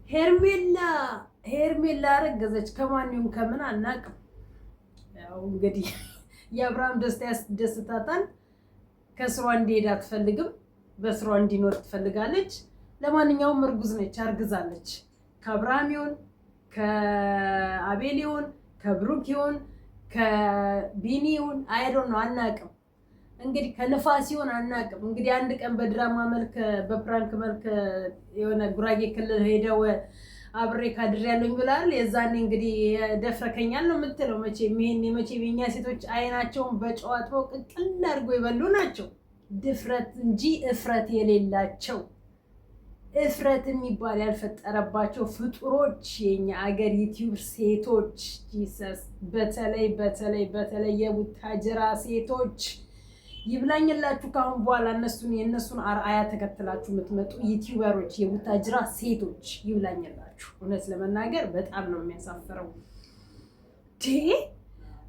ሄርሜላ አረገዘች። ከማንኛውም ከምን አናውቅም። ያው እንግዲህ የአብርሃም ደስታ ያስደስታታል። ከስሯ እንዲሄድ አትፈልግም፣ በስሯ እንዲኖር ትፈልጋለች። ለማንኛውም እርጉዝ ነች፣ አርግዛለች። ከአብርሃም ይሁን ከአቤል ይሁን ከብሩክ ይሁን ከቢኒ ይሁን አይዶን ነው አናውቅም። እንግዲህ ከንፋስ ይሁን አናውቅም። እንግዲህ አንድ ቀን በድራማ መልክ በፕራንክ መልክ የሆነ ጉራጌ ክልል ሄደው አብሬ ካድሬ ያለኝ ብላል። የዛኔ እንግዲህ ደፍረከኛል ነው የምትለው። መቼም የኛ ሴቶች አይናቸውን በጨዋታው ቅቅል አድርጎ ይበሉ ናቸው። ድፍረት እንጂ እፍረት የሌላቸው እፍረት የሚባል ያልፈጠረባቸው ፍጡሮች የኛ አገር ዩቲዩብ ሴቶች ጂሰስ፣ በተለይ የቡታጅራ ሴቶች ይብላኝላችሁ። ካሁን በኋላ የእነሱን አርአያ ተከትላችሁ የምትመጡ ዩቲዩበሮች የቡታጅራ ሴቶች ይብላኝላችሁ። እውነት ለመናገር በጣም ነው የሚያሳፍረው።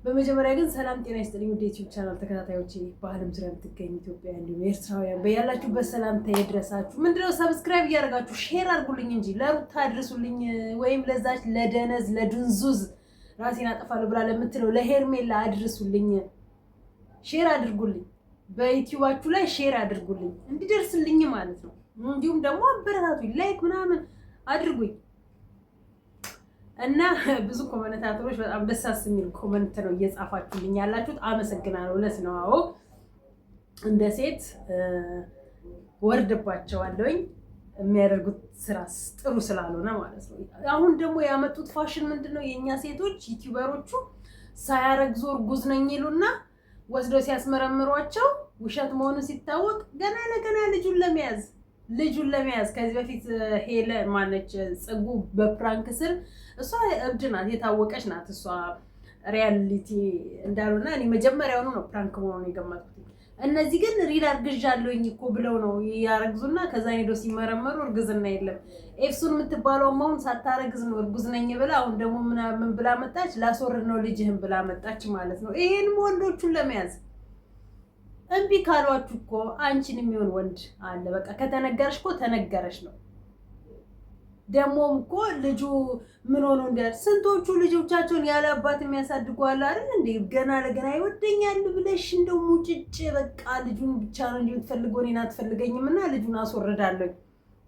በመጀመሪያ ግን ሰላም ጤና ይስጥልኝ ወደ ዩቲዩብ ቻናል ተከታታዮች፣ በዓለም ዙሪያ የምትገኙ ኢትዮጵያ እንዲሁም ኤርትራውያን በያላችሁበት ሰላምታ ይድረሳችሁ። ምንድነው ሰብስክራይብ እያደረጋችሁ ሼር አድርጉልኝ እንጂ ለሩታ አድርሱልኝ፣ ወይም ለዛች ለደነዝ ለድንዙዝ ራሴን አጠፋለሁ ብላ ለምትለው ለሄርሜላ አድርሱልኝ። ሼር አድርጉልኝ፣ በዩቲዩባችሁ ላይ ሼር አድርጉልኝ እንዲደርስልኝ ማለት ነው። እንዲሁም ደግሞ አበረታቱኝ፣ ላይክ ምናምን አድርጉኝ። እና ብዙ ኮሜንታተሮች በጣም ደስ የሚል ኮሜንት ነው እየጻፋችሁልኝ ያላችሁት፣ አመሰግናለሁ። እውነት ነው። አዎ እንደ ሴት ወርድባቸዋለሁኝ የሚያደርጉት ስራ ጥሩ ስላልሆነ ማለት ነው። አሁን ደግሞ ያመጡት ፋሽን ምንድነው? የኛ ሴቶች ዩቲዩበሮቹ ሳያረግዙ እርጉዝ ነኝ ይሉና ወስደው ሲያስመረምሯቸው ውሸት መሆኑን ሲታወቅ ገና ለገና ልጁን ለመያዝ ከዚህ በፊት ሄለ ማነች ጽጉ በፕራንክ ስር እሷ እብድ ናት፣ የታወቀች ናት። እሷ ሪያሊቲ እንዳሉና እኔ መጀመሪያውኑ ነው ፕራንክ መሆኑን የገመትኩት። እነዚህ ግን ሪል አርግዣለሁኝ እኮ ብለው ነው ያረግዙና ከዛ ሄዶ ሲመረመሩ እርግዝና የለም። ኤፍሱን የምትባለው አሁን ሳታረግዝ ነው እርጉዝ ነኝ ብላ አሁን ደግሞ ምን ብላ መጣች? ላስወርድ ነው ልጅህን ብላ መጣች ማለት ነው። ይሄንም ወንዶቹን ለመያዝ እምቢ ካሏችሁ እኮ አንቺን የሚሆን ወንድ አለ። በቃ ከተነገረሽ እኮ ተነገረሽ ነው። ደሞም እኮ ልጁ ምን ሆኖ ስንቶቹ ልጆቻቸውን ያለ አባት የሚያሳድጉ አለ አይደል እንዴ? ገና ለገና ይወደኛል ብለሽ እንደው ሙጭጭ በቃ ልጁን ብቻ ነው እንጂ የምትፈልገው እኔን አትፈልገኝም እና ልጁን አስወርዳለሁ።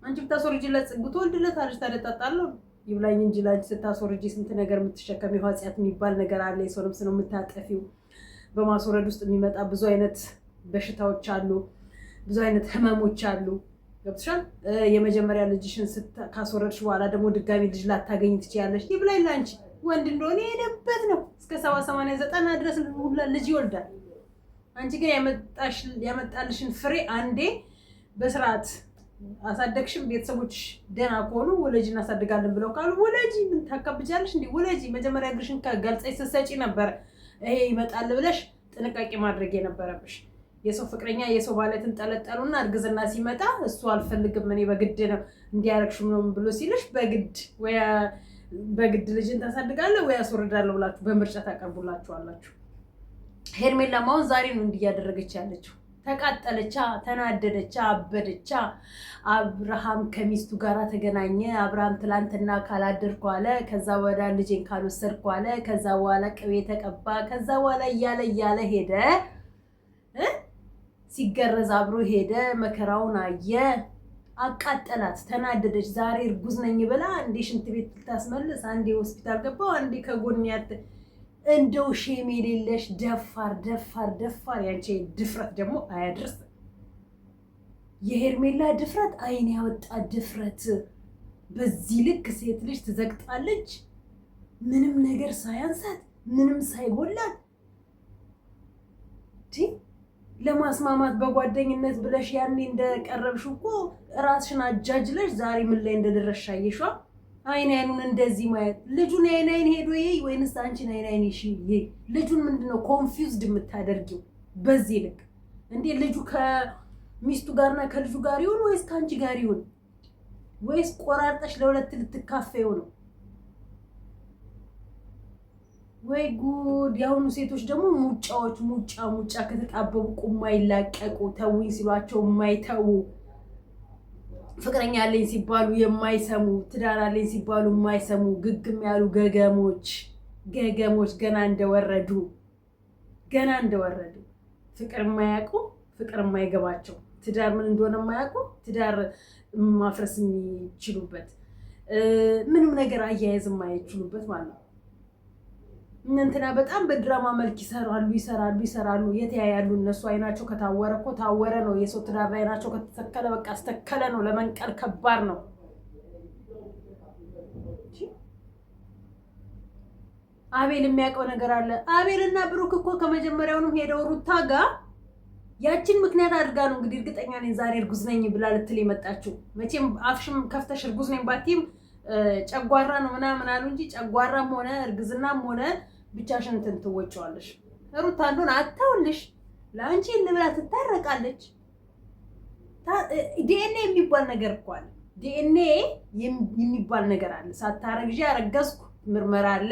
አንቺ ብታስወርጂለት ጽጉ ትወልድለታለች፣ ታደጣጣለሁ። ይብላኝ እንጂ ላንቺ ስታስወርጂ ስንት ነገር የምትሸከሚው ኃጢአት የሚባል ነገር አለ። የሰው ልብስ ነው የምታጠፊው። በማስወረድ ውስጥ የሚመጣ ብዙ አይነት በሽታዎች አሉ፣ ብዙ አይነት ህመሞች አሉ። ገብቶሻል? የመጀመሪያ ልጅሽን ካስወረድሽ በኋላ ደግሞ ድጋሚ ልጅ ላታገኝ ትችያለሽ። ይብላኝ ላንቺ ወንድ እንደሆነ የሄደበት ነው። እስከ 70 80 90 ድረስ ሁላ ልጅ ይወልዳል። አንቺ ግን ያመጣልሽን ፍሬ አንዴ በስርዓት አሳደግሽም። ቤተሰቦችሽ ደህና ከሆኑ ወለጂ እናሳድጋለን ብለው ካሉ ወለጂ። ምን ታካብጃለሽ እንዴ? ወለጂ። መጀመሪያ እግርሽን ከገልጸሽ ስትሰጪ ነበር ይሄ ይመጣል ብለሽ ጥንቃቄ ማድረግ የነበረብሽ። የሰው ፍቅረኛ የሰው ባለትን ጠለጠሉና እርግዝና ሲመጣ እሱ አልፈልግም እኔ በግድ ነው እንዲያረግሽ ነው ብሎ ሲልሽ በግድ ልጅን ታሳድጋለህ ወይ አስወርዳለሁ ብላችሁ በምርጫ ታቀርቡላችኋላችሁ። ሄርሜላም አሁን ዛሬ ነው እንዲያደረገች ያለችው። ተቃጠለቻ፣ ተናደደቻ፣ አበደቻ። አብርሃም ከሚስቱ ጋር ተገናኘ። አብርሃም ትላንትና ካላደርኩ አለ። ከዛ በኋላ ልጄን ካልወሰድኩ አለ። ከዛ በኋላ ቅቤ ተቀባ። ከዛ በኋላ እያለ ሄደ። ሲገረዝ አብሮ ሄደ። መከራውን አየ። አቃጠላት፣ ተናደደች። ዛሬ እርጉዝ ነኝ ብላ አንዴ ሽንት ቤት ልታስመልስ፣ አንዴ ሆስፒታል ገባው፣ አንዴ ከጎን እንደው ሼም የሌለሽ ደፋር። ያንቺ ድፍረት ደግሞ አያድርስ። የሄርሜላ ድፍረት አይን ያወጣ ድፍረት። በዚህ ልክ ሴት ልጅ ትዘግጣለች፣ ምንም ነገር ሳያንሳት፣ ምንም ሳይጎላት። ለማስማማት በጓደኝነት ብለሽ ያኔ እንደቀረብሽው እኮ ራስሽን አጃጅለሽ ዛሬ ምን ላይ እንደደረስሽ አየሽዋ። አይኑን እንደዚህ ማየት ልጁን አይን ሄዶ ይይ ወይንስ አንቺን አይን እሺ ይይ? ልጁን ምንድነው ኮንፊውዝድ የምታደርጊው በዚህ ልክ እንዴ? ልጁ ከሚስቱ ጋርና ከልጁ ጋር ይሁን ወይስ ካንቺ ጋር ይሁን? ወይስ ቆራርጠሽ ለሁለት ልትካፈዩ ነው? ወይ ጉድ! ያሁኑ ሴቶች ደግሞ ሙጫዎች ሙጫ ከተጣበቡ ቁማ ይላቀቁ፣ ተውኝ ሲሏቸው የማይተው ፍቅረኛ አለኝ ሲባሉ የማይሰሙ ትዳር አለኝ ሲባሉ የማይሰሙ ግግም ያሉ ገገሞች ገና እንደወረዱ ፍቅር የማያውቁ ፍቅር የማይገባቸው ትዳር ምን እንደሆነ የማያውቁ ትዳር ማፍረስ የሚችሉበት ምንም ነገር አያያዝ የማይችሉበት ማለት ነው። እንትና በጣም በድራማ መልክ ይሰራሉ። የተያያሉ እነሱ አይናቸው ከታወረ እኮ ታወረ ነው። የሰው ትዳር ላይ አይናቸው ከተተከለ በቃ አስተከለ ነው። ለመንቀል ከባድ ነው። አቤል የሚያውቀው ነገር አለ። አቤልና ብሩክ እኮ ከመጀመሪያውንም ሄደው ሩታ ጋር ያችን ምክንያት አድርጋ ነው እንግዲህ እርግጠኛ ነኝ ዛሬ እርጉዝ ነኝ ብላ ልትል የመጣችው። መቼም አፍሽም ከፍተሽ እርጉዝ ነኝ ባቲም ጨጓራ ነው ምናምን አሉ እንጂ ጨጓራም ሆነ እርግዝናም ሆነ ብቻሽን እንትን ትወጪዋለሽ። ሩታ እንደሆነ አታውልሽ ለአንቺ ልብላ ትታረቃለች። ዲኤንኤ የሚባል ነገር እኮ አለ። ዲኤንኤ የሚባል ነገር አለ። ሳታረግዢ ያረገዝኩ ምርመራ አለ።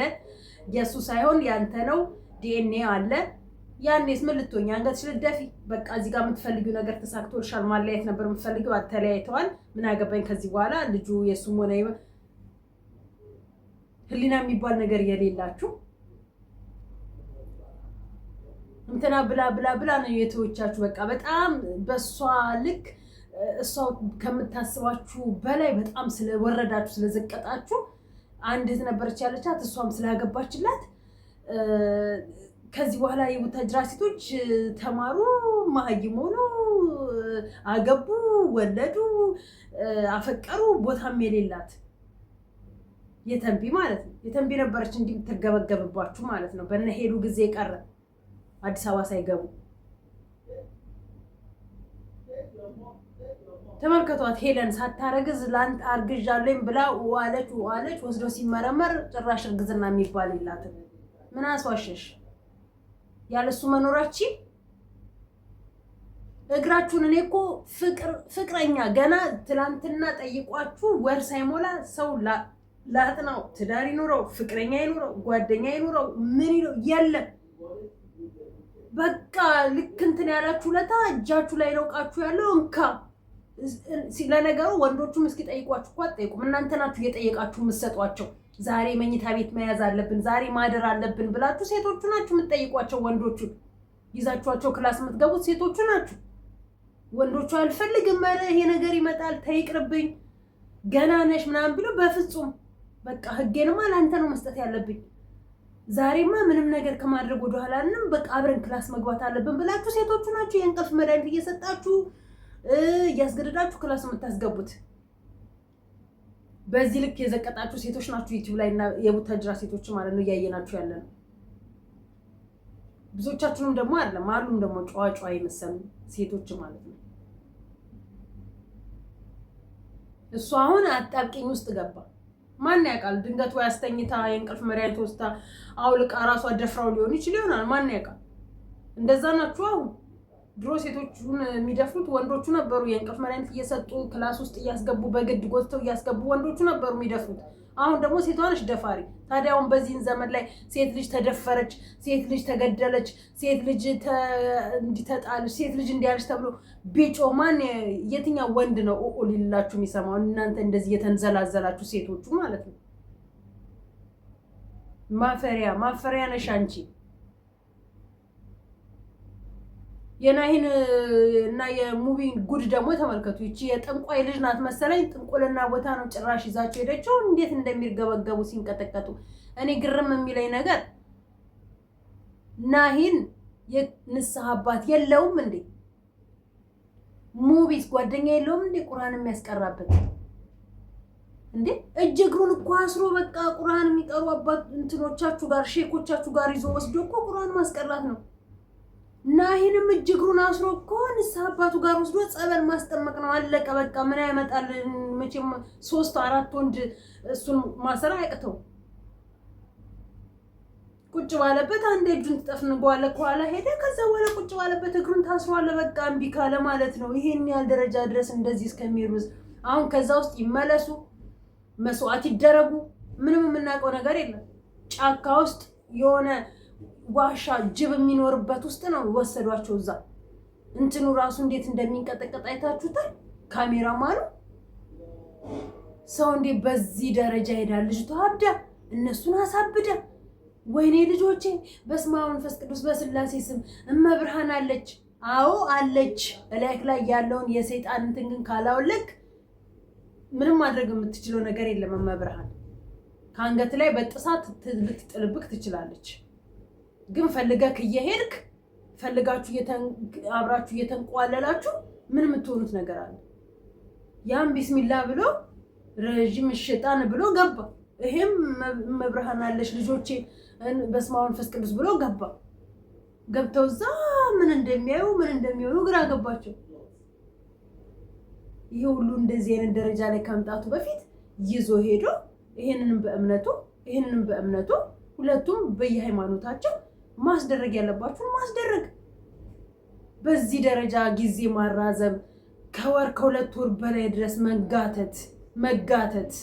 የሱ ሳይሆን ያንተ ነው። ዲኤንኤ አለ። ያኔስ ምን ልትሆኚ? አንገትሽ ልትደፊ? በቃ እዚህ ጋር የምትፈልጊው ነገር ተሳክቶልሻል። ማለያየት ነበር የምትፈልጊው፣ አተለያይተዋል። ምን አገባኝ ከዚህ በኋላ ልጁ የሱም ሆነ ህሊና የሚባል ነገር የሌላችሁ እንትና ብላ ነው የተወቻችሁ። በቃ በጣም በሷ ልክ እሷ ከምታስባችሁ በላይ በጣም ስለወረዳችሁ ስለዘቀጣችሁ። አንድ እህት ነበረች ያለቻት፣ እሷም ስላገባችላት ከዚህ በኋላ የቡታጅራ ሴቶች ተማሩ፣ መሀይም ሆኑ፣ አገቡ፣ ወለዱ፣ አፈቀሩ፣ ቦታም የሌላት የተንቢ ማለት ነው። የተንቢ ነበረች እንዲህ ተገበገብባችሁ ማለት ነው። በእነ ሄዱ ጊዜ ቀረ አዲስ አበባ ሳይገቡ ተመልከቷት። ሄለን ሳታረግዝ ላንተ አርግዣለኝ ብላ ዋለች። ወስዶ ሲመረመር ጭራሽ እርግዝና የሚባል የላትም። ምን አስዋሸሽ? ያለሱ መኖራችን እግራችሁን። እኔ እኮ ፍቅረኛ ገና ትላንትና ጠይቋችሁ ወር ሳይሞላ ሰው ላጥናው ትዳር ይኑረው ፍቅረኛ ይኑረው ጓደኛ ይኑረው ምን ይለው የለም። በቃ ልክ እንትን ያላችሁ ለታ እጃችሁ ላይ ነው ቃችሁ ያለው እንካ። ለነገሩ ወንዶቹም እስኪ ጠይቋችሁ እኮ አትጠይቁም። እናንተ ናችሁ እየጠየቃችሁ የምትሰጧቸው። ዛሬ መኝታ ቤት መያዝ አለብን፣ ዛሬ ማደር አለብን ብላችሁ ሴቶቹ ናችሁ የምትጠይቋቸው። ወንዶቹን ይዛችኋቸው ክላስ የምትገቡት ሴቶቹ ናችሁ። ወንዶቹ አልፈልግም፣ ኧረ ይሄ ነገር ይመጣል፣ ተይቅርብኝ፣ ገና ነሽ ምናምን ብሎ በፍጹም በቃ ህጌንማ ለአንተ ነው መስጠት ያለብኝ። ዛሬማ ምንም ነገር ከማድረግ ወደኋላ አልንም፣ በቃ አብረን ክላስ መግባት አለብን ብላችሁ ሴቶቹ ናችሁ የእንቅልፍ መድኃኒት እየሰጣችሁ እያስገደዳችሁ ክላስ የምታስገቡት። በዚህ ልክ የዘቀጣችሁ ሴቶች ናችሁ ዩቲዩብ ላይ እና የቡታጅራ ሴቶች ማለት ነው እያየናችሁ ያለ ነው። ብዙዎቻችሁንም ደግሞ አይደለም አሉም ደግሞ ጨዋ የመሰሉ ሴቶች ማለት ነው። እሱ አሁን አጣብቂኝ ውስጥ ገባ። ማን ያውቃል? ድንገት ወይ አስተኝታ የእንቅልፍ መድኃኒት ወስዳ አውልቃ ራሷ ደፍራው ሊሆን ይችላል። ማን ያውቃል? እንደዛ ናችሁ አሁን። ድሮ ሴቶቹን የሚደፍሩት ወንዶቹ ነበሩ። የእንቅልፍ መድኃኒት እየሰጡ ክላስ ውስጥ እያስገቡ በግድ ጎትተው እያስገቡ ወንዶቹ ነበሩ የሚደፍሩት። አሁን ደግሞ ሴቷ ነች ደፋሪ። ታዲያ አሁን በዚህን ዘመን ላይ ሴት ልጅ ተደፈረች፣ ሴት ልጅ ተገደለች፣ ሴት ልጅ እንዲተጣለች፣ ሴት ልጅ እንዲያለች ተብሎ ቢጮ ማን የትኛው ወንድ ነው ሊላችሁ የሚሰማው? እናንተ እንደዚህ የተንዘላዘላችሁ ሴቶቹ ማለት ነው። ማፈሪያ ነሽ አንቺ። የናሂን እና የሙቢን ጉድ ደግሞ ተመልከቱ። ይቺ የጠንቋይ ልጅ ናት መሰለኝ። ጥንቁልና ቦታ ነው ጭራሽ ይዛቸው ሄደችው። እንዴት እንደሚርገበገቡ ሲንቀጠቀጡ። እኔ ግርም የሚለኝ ነገር ናሂን የንስሐ አባት የለውም እንዴ? ሙቢስ ጓደኛ የለውም እንዴ? ቁርአን የሚያስቀራበት እንዴ? እጅ እግሩን እኮ አስሮ በቃ ቁርአን የሚቀሩ አባት እንትኖቻችሁ ጋር ሼኮቻችሁ ጋር ይዞ ወስዶ እኮ ቁርአን ማስቀራት ነው። ናሂንም እጅ እግሩን አስሮ እኮ ንስሐ አባቱ ጋር ወስዶ ጸበል ማስጠመቅ ነው። አለቀ በቃ። ምን ያመጣል? መቼም 3-4 ወንድ እሱን ማሰራ ያቅተው። ቁጭ ባለበት አንድ እጁን ተጠፍንጓለ ከኋላ ሄደ። ከዛ በኋላ ቁጭ ባለበት እግሩን ታስሯል። በቃ እምቢ ካለ ማለት ነው። ይሄን ያህል ደረጃ ድረስ እንደዚህ እስከሚሩዝ አሁን ከዛ ውስጥ ይመለሱ፣ መስዋዕት ይደረጉ። ምንም የምናውቀው ነገር የለም። ጫካ ውስጥ የሆነ ዋሻ ጅብ የሚኖርበት ውስጥ ነው ወሰዷቸው። እዛ እንትኑ ራሱ እንዴት እንደሚንቀጠቀጥ አይታችሁታል? ካሜራማኑ ሰው እንዴ በዚህ ደረጃ ሄዳል? ልጅቷ አብዳ እነሱን አሳብዳ። ወይኔ ልጆቼ፣ በስመ አብ ወመንፈስ ቅዱስ በስላሴ ስም እመብርሃን አለች። አዎ አለች። እላይክ ላይ ያለውን የሰይጣን እንትን ግን ካላወለክ ምንም ማድረግ የምትችለው ነገር የለም። እመብርሃን ከአንገት ላይ በጥሳት ልትጥልብክ ትችላለች። ግን ፈልገክ እየሄድክ ፈልጋችሁ አብራችሁ እየተንቋለላችሁ ምን የምትሆኑት ነገር አለ? ያም ቢስሚላ ብሎ ረጅም ሸይጣን ብሎ ገባ። ይሄም መብርሃን አለሽ ልጆቼ በስመ አብ ወመንፈስ ቅዱስ ብሎ ገባ። ገብተው እዛ ምን እንደሚያዩ ምን እንደሚሆኑ ግራ ገባቸው። ይሄ ሁሉ እንደዚህ አይነት ደረጃ ላይ ከመምጣቱ በፊት ይዞ ሄዶ ይሄንንም በእምነቱ ሁለቱም በየሃይማኖታቸው ማስደረግ ያለባችሁን ማስደረግ። በዚህ ደረጃ ጊዜ ማራዘም፣ ከወር ከሁለት ወር በላይ ድረስ መጋተት።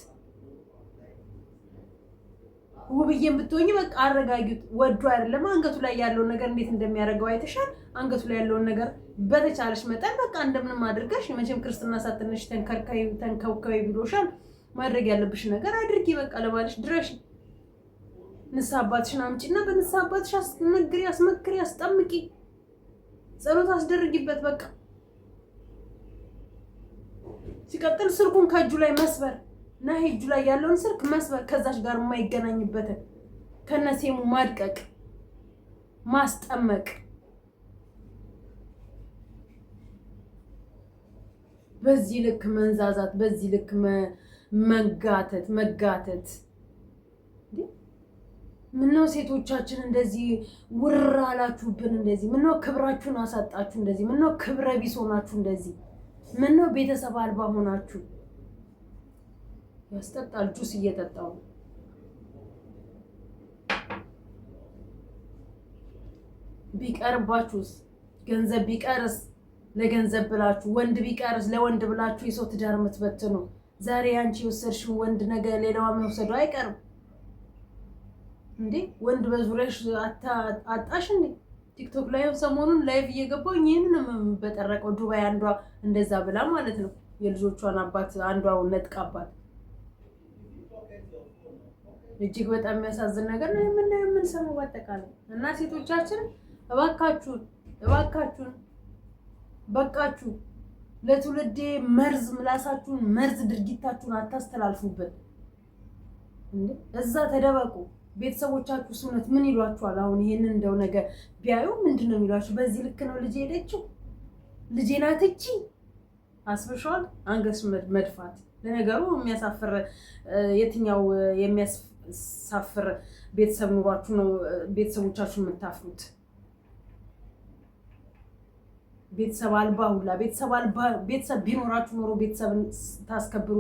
ውብዬም ብትሆኚ በቃ አረጋጊት። ወዶ አይደለም አንገቱ ላይ ያለውን ነገር እንዴት እንደሚያደርገው አይተሻል። አንገቱ ላይ ያለውን ነገር በተቻለሽ መጠን በቃ እንደምንም አድርገሽ መቼም ክርስትና ሳትነሽ ተንከብከቢ ብሎሻል። ማድረግ ያለብሽ ነገር አድርጊ። በቃ ለባልሽ ድረሽ። ንስሐ አባትሽን አምጪና በንስሐ አባትሽ አስመክሪ፣ አስጠምቂ፣ ጸሎት አስደርጊበት። በቃ ሲቀጥል ስልኩን ከእጁ ላይ መስበር እና እጁ ላይ ያለውን ስልክ መስበር፣ ከዛች ጋር የማይገናኝበትን ከነሴሙ ማድቀቅ፣ ማስጠመቅ። በዚህ ልክ መንዛዛት፣ በዚህ ልክ መጋተት። ምነው ሴቶቻችን እንደዚህ ውር አላችሁብን? እንደዚህ ምነው ክብራችሁን አሳጣችሁ? እንደዚህ ምነው ክብረ ቢስ ሆናችሁ? እንደዚህ ምነው ቤተሰብ አልባ ሆናችሁ? ያስጠጣል። ጁስ እየጠጣው ቢቀርባችሁስ? ገንዘብ ቢቀርስ ለገንዘብ ብላችሁ፣ ወንድ ቢቀርስ ለወንድ ብላችሁ የሰው ትዳር የምትበትኑ ዛሬ አንቺ የወሰድሽው ወንድ ነገ ሌላዋ መውሰዱ አይቀርም እንዴ? ወንድ በዙሪያሽ አጣሽ እንዴ? ቲክቶክ ላይ ሰሞኑን ላይቭ እየገባው ይሄንን በጠረቀው ዱባይ አንዷ እንደዛ ብላ ማለት ነው የልጆቿን አባት አንዷ ነጥቃባት። እጅግ በጣም የሚያሳዝን ነገር ነው የምንሰማው በአጠቃላይ። እና ሴቶቻችን እባካችሁን በቃችሁ። ለትውልዴ መርዝ ምላሳችሁን መርዝ ድርጊታችሁን አታስተላልፉበት እንዴ! እዛ ተደበቁ። ቤተሰቦቻችሁ እውነት ምን ይሏችኋል? አሁን ይሄንን እንደው ነገር ቢያዩ ምንድን ነው የሚሏችሁ? በዚህ ልክ ነው ልጄ ሄደችው፣ ልጄ ናት እቺ አስበሽዋል? አንገስ መድፋት። ለነገሩ የሚያሳፍር የትኛው የሚያሳፍር ቤተሰብ ኑሯችሁ ነው ቤተሰቦቻችሁ የምታፍሩት? ቤተሰብ አልባ ሁላ ቤተሰብ ቢኖራችሁ ኖሮ ቤተሰብን ታስከብሩ፣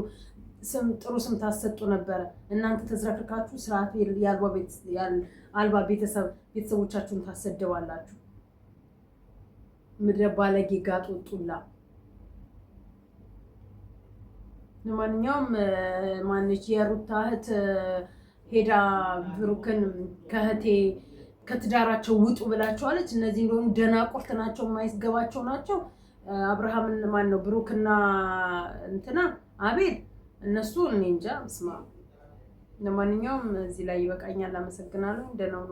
ጥሩ ስም ታሰጡ ነበረ። እናንተ ተዝረክርካችሁ ስርዓት አልባ ቤተሰቦቻችሁን ታሰደባላችሁ። ምድረ ባለጌ ጋጦጡላ። ለማንኛውም ማነች የሩታ እህት ሄዳ ብሩክን ከትዳራቸው ውጡ ብላቸዋለች። እነዚህ እንደሆኑ ደናቁርት ናቸው፣ የማይገባቸው ናቸው። አብርሃምን ማን ነው ብሩክና እንትና አቤል እነሱ እኔ እንጃ። ስማ ለማንኛውም እዚህ ላይ ይበቃኛል። አመሰግናለሁ። ደህና ሁኑ።